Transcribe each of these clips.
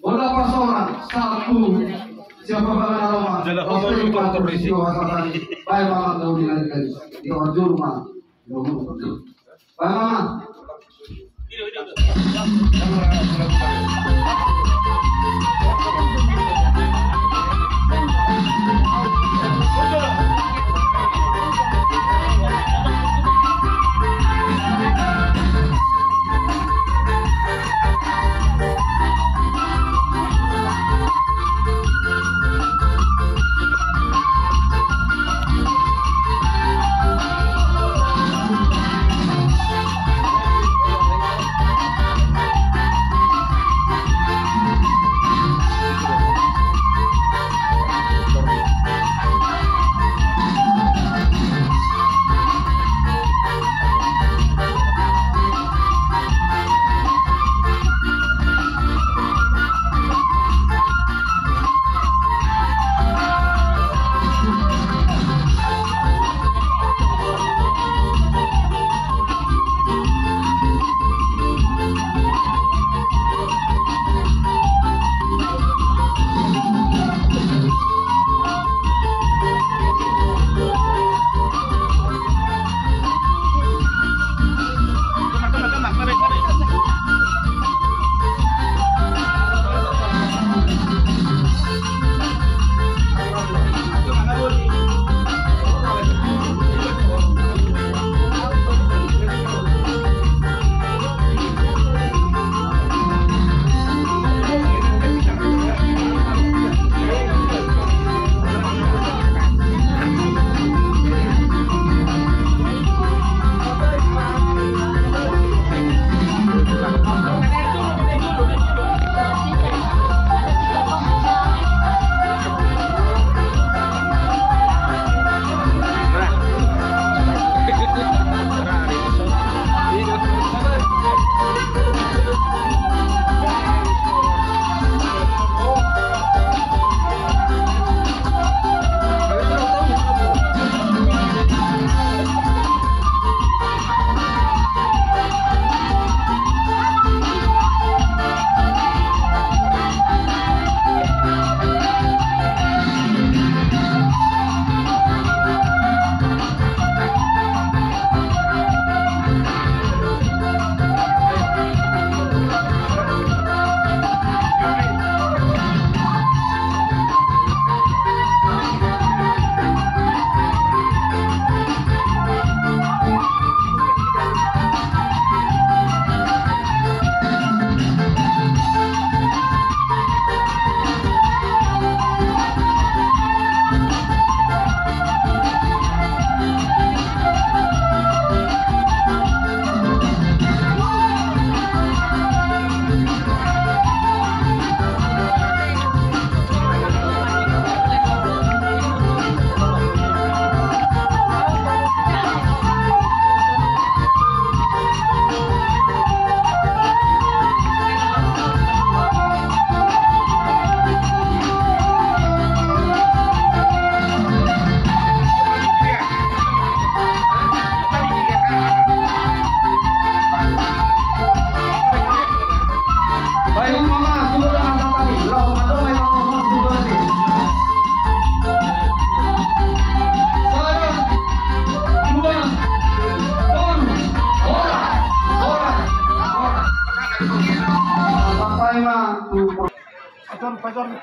Udah pasokan satu. Siapa nama? Baik mama kau bilang tadi. Di order rumah. Baik mama.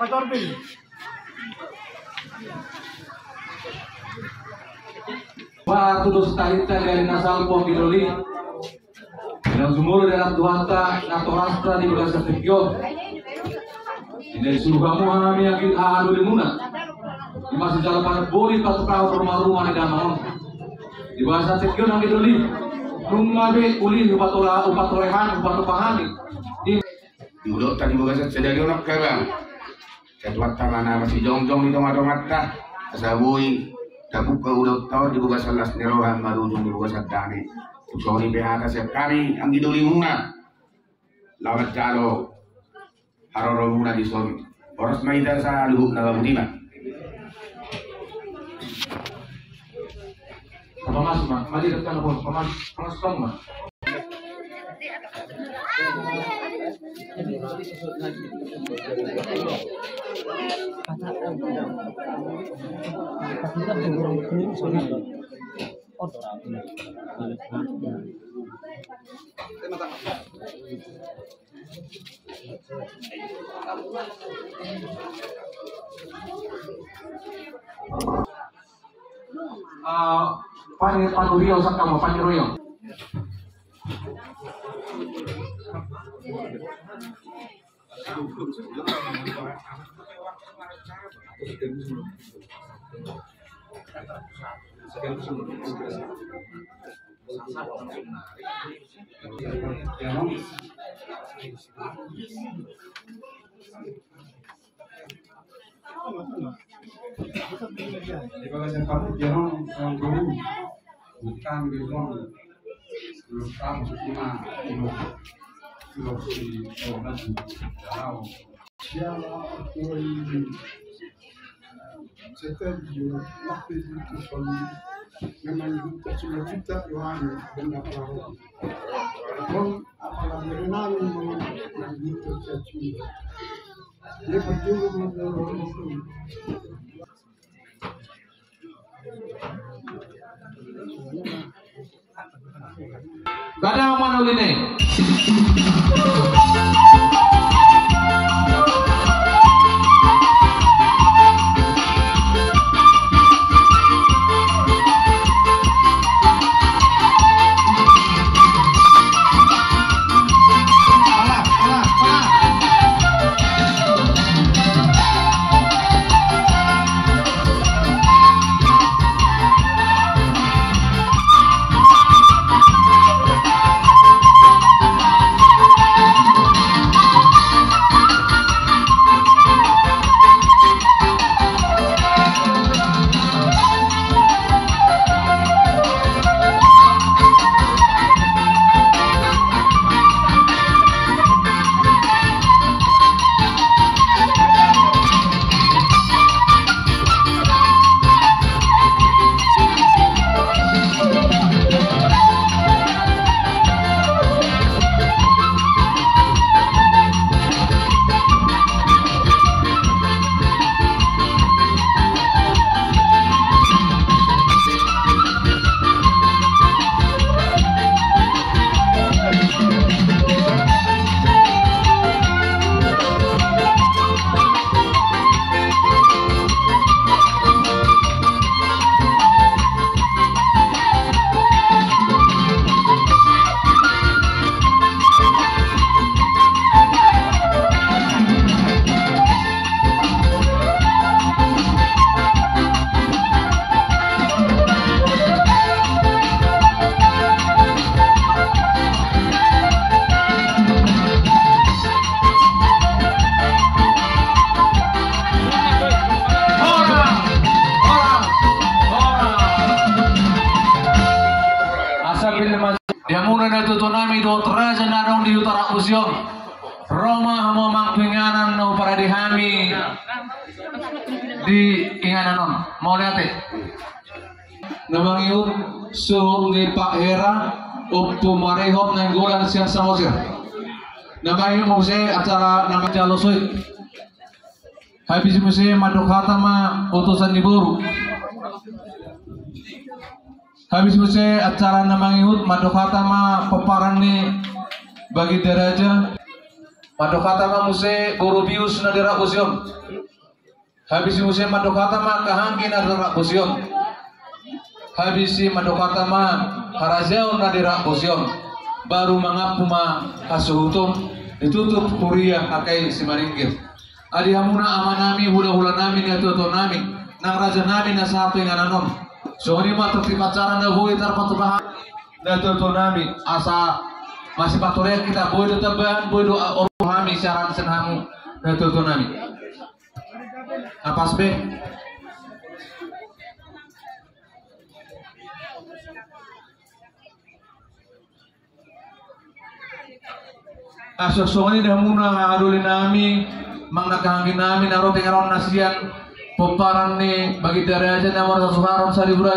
Pacor bil. Wa tulus tarita dari nasal po bidoli. Yang sumur dalam duhanta nato rastra di bahasa Fikyo. Ini suruh kamu kami yakin adu di muna. Di masih jalan pada boli patukau rumah-rumah di dalam. Di bahasa Fikyo nang bidoli. Rumah be uli upatolehan upatopahani. Dulu tadi bahasa sedari orang kerang. Ketua tangan masih jongjong di tomat-tomat dah. Asabui tabuka udah tahu dibuka salas nerohan marujung dibuka sadani. Usoni behata siap kami ang giduli muna. Lawat jalo haroro muna di son. Oras maida sa luhuk na lamutima. Pamas ma, mali ka na po. Pamas tong ma. Panurio sa kamu Panurio. Di bawah sempat jangan dulu bukan gitu belum tahu cuma kilo si orang tahu siapa orang c'est-à-dire waktu itu soalnya memang kita sudah kita Tuhan dan apa apalagi renang yang itu jadi dia perlu Gada manuline. Diamuna na ito nami do traja na dong di utara usyong Roma mo mangpinganan no para dihami di inganan non mau lihat namang yun suhong ni Pak Hera uppo marehop ng gulan siya sa Mosir namang yun mo siya acara namang jalosoy habis mo siya madukata ma utusan ni Buru habis selesai acara namang ihut madokata ma peparan ni bagi deraja madokata ma muse borobius na dira kusion habis muse madokata ma kahangki na dira kusion habis si madokata ma harazeo na dira kusion baru mangapu ma kasuhutum ditutup kuria akai si maringkir adi hamuna amanami hula-hula nami ni atuto nami nang raja nami na satu yang ananom so ini mah tertiba cara na boleh terpatulah dan nami asa masih patulnya kita boleh teteban boleh doa orang kami syarat senhamu dan nami apa sih asok so ini dah muna adulin nami mangnakahangin nami naruh tengaron nasian peparan nih bagi dari aja nama Rasulullah sallallahu